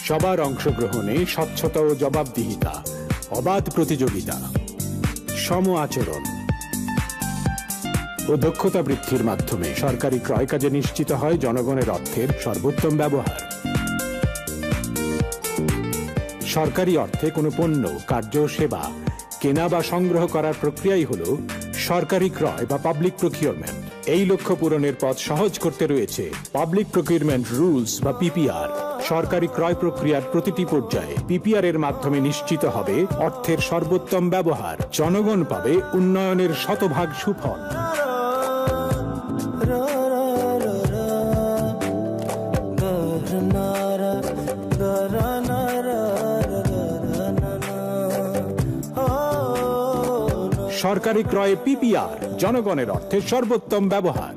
সবার অংশগ্রহণে স্বচ্ছতা ও জবাবদিহিতা, অবাধ প্রতিযোগিতা, সম আচরণ ও দক্ষতা বৃদ্ধির মাধ্যমে সরকারি ক্রয় কাজে নিশ্চিত হয় জনগণের অর্থের সর্বোত্তম ব্যবহার। সরকারি অর্থে কোনো পণ্য, কার্য, সেবা কেনা বা সংগ্রহ করার প্রক্রিয়াই হল সরকারি ক্রয় বা পাবলিক প্রকিউরমেন্ট। এই লক্ষ্য পূরণের পথ সহজ করতে রয়েছে পাবলিক প্রকিউরমেন্ট রুলস বা পিপিআর। সরকারি ক্রয় প্রক্রিয়ার প্রতিটি পর্যায়ে পিপিআর এর মাধ্যমে নিশ্চিত হবে অর্থের সর্বোত্তম ব্যবহার। জনগণ পাবে উন্নয়নের শতভাগ সুফল। সরকারি ক্রয়ে পিপিআর, জনগণের অর্থের সর্বোত্তম ব্যবহার।